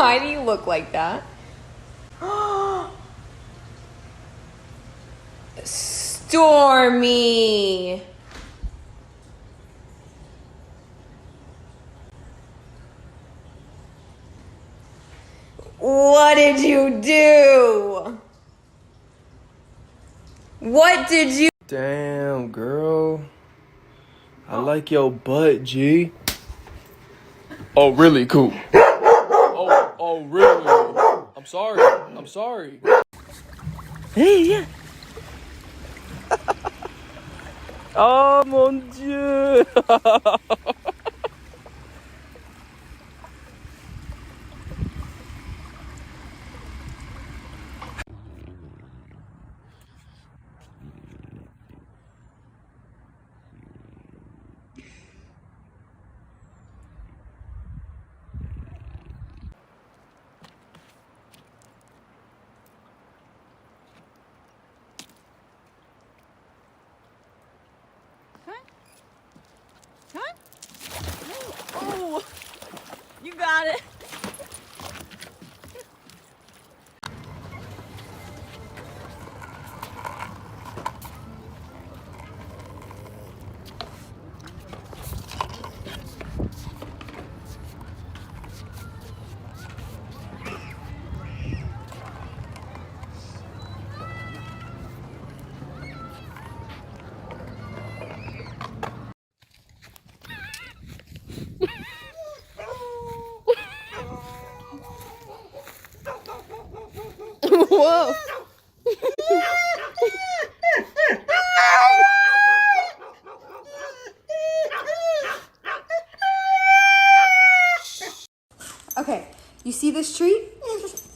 Why do you look like that? Stormy. What did you do? What did you? Damn, girl. I like your butt, G. Oh, really? Cool. Oh, really? I'm sorry. Hey, yeah. Oh, mon Dieu. Come on. Oh, you got it. Whoa. Okay, you see this treat?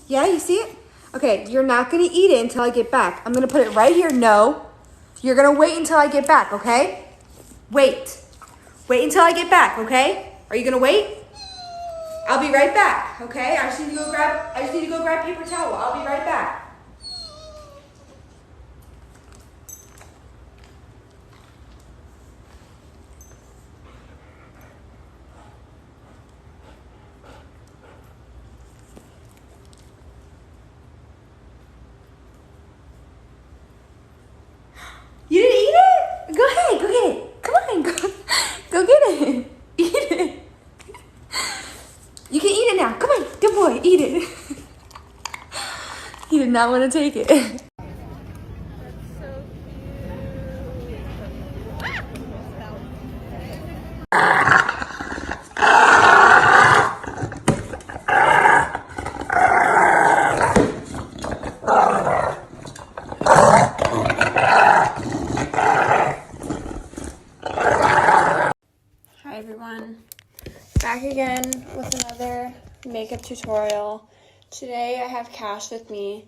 Yeah, you see it? Okay, you're not gonna eat it until I get back. I'm gonna put it right here. No, you're gonna wait until I get back, okay? Wait. Wait until I get back, okay? Are you gonna wait? I'll be right back, okay? I just need to go grab paper towel. I'll be right back. You didn't eat it? Go ahead, go get it. Come on, go get it. Eat it. You can eat it now. Come on, good boy, eat it. He did not want to take it. Hi everyone, back again with another makeup tutorial. Today I have Cash with me.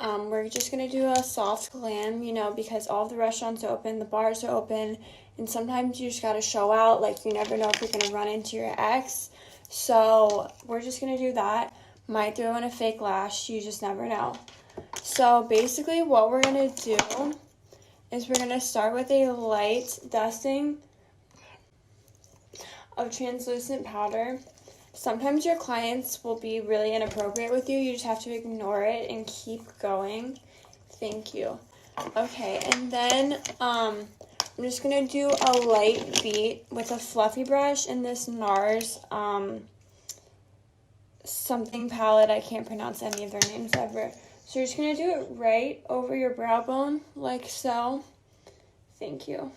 We're just gonna do a soft glam, you know, because all of the restaurants are open, the bars are open, and sometimes you just gotta show out, like you never know if you're gonna run into your ex. So we're just gonna do that. Might throw in a fake lash, you just never know. So basically what we're gonna do is we're gonna start with a light dusting of translucent powder. Sometimes your clients will be really inappropriate with you. You just have to ignore it and keep going. Thank you. Okay, and then I'm just going to do a light beat with a fluffy brush in this NARS something palette. I can't pronounce any of their names ever. So you're just going to do it right over your brow bone, like so. Thank you.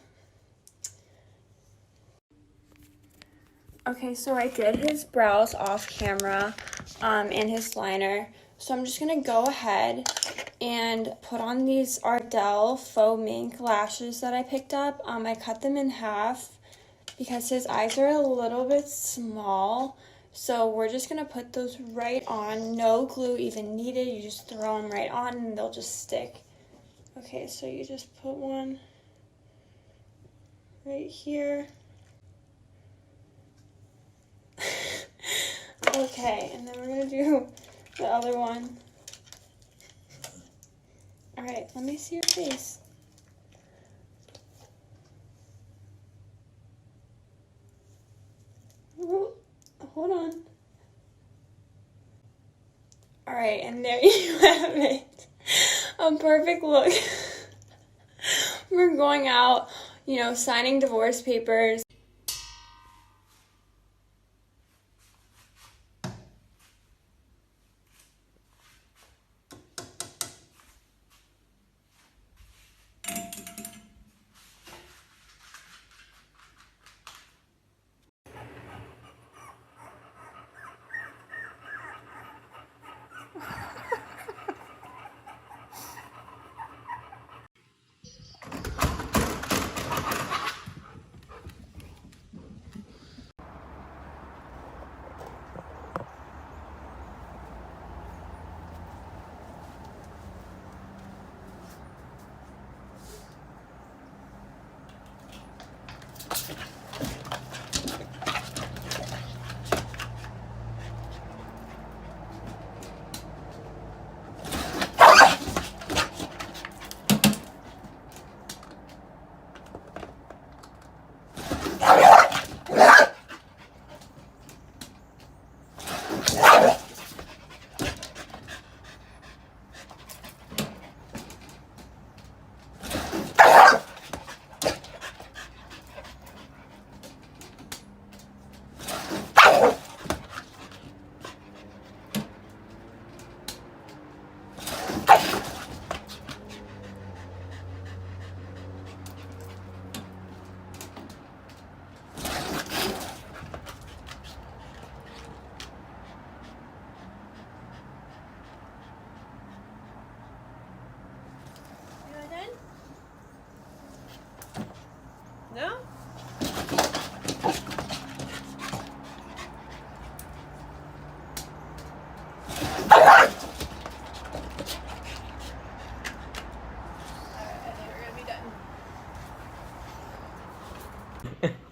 Okay, so I did his brows off camera and his liner. So I'm just going to go ahead and put on these Ardell faux mink lashes that I picked up. I cut them in half because his eyes are a little bit small. So we're just going to put those right on. No glue even needed. You just throw them right on and they'll just stick. Okay, so you just put one right here. Okay, and then we're going to do the other one. Alright, let me see your face. Hold on. Alright, and there you have it. A perfect look. We're going out, you know, signing divorce papers. No?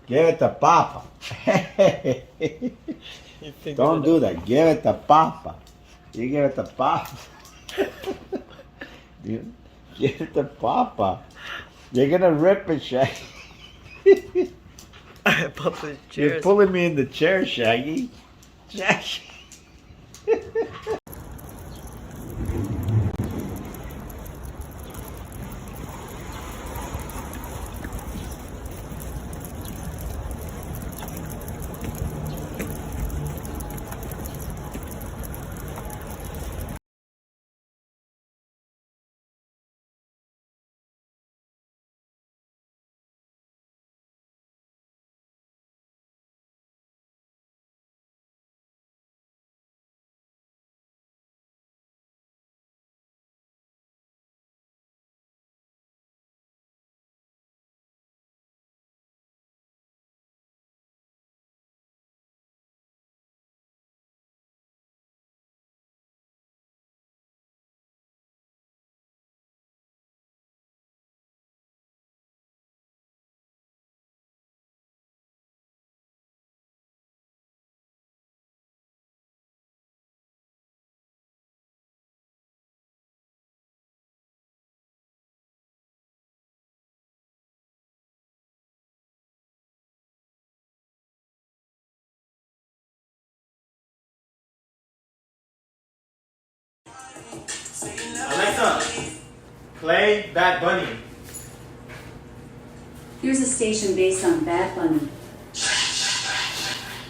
Give it to Papa. Don't do that. Give it to Papa. You give it to Papa. You give it to Papa. You're gonna rip it, Shaggy. You're pulling me in the chair, Shaggy. Shaggy. Alexa, play Bad Bunny. Here's a station based on Bad Bunny.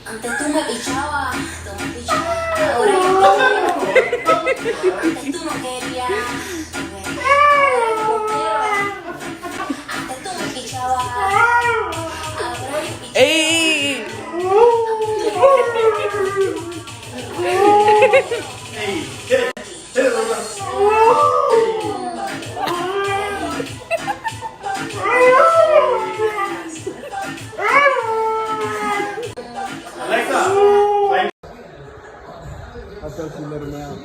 Antes tú me pichabas, ahora yo te quiero. Antes tú no querías, ahora yo quiero. Antes tú me pichabas, ahora yo picheo. Hey! Alexa, play. I thought you let him out.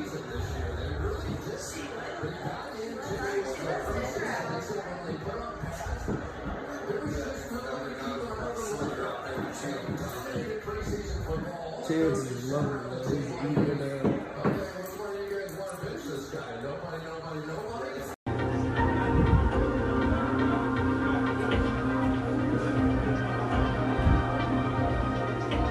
Ted is loving it. He's eating it.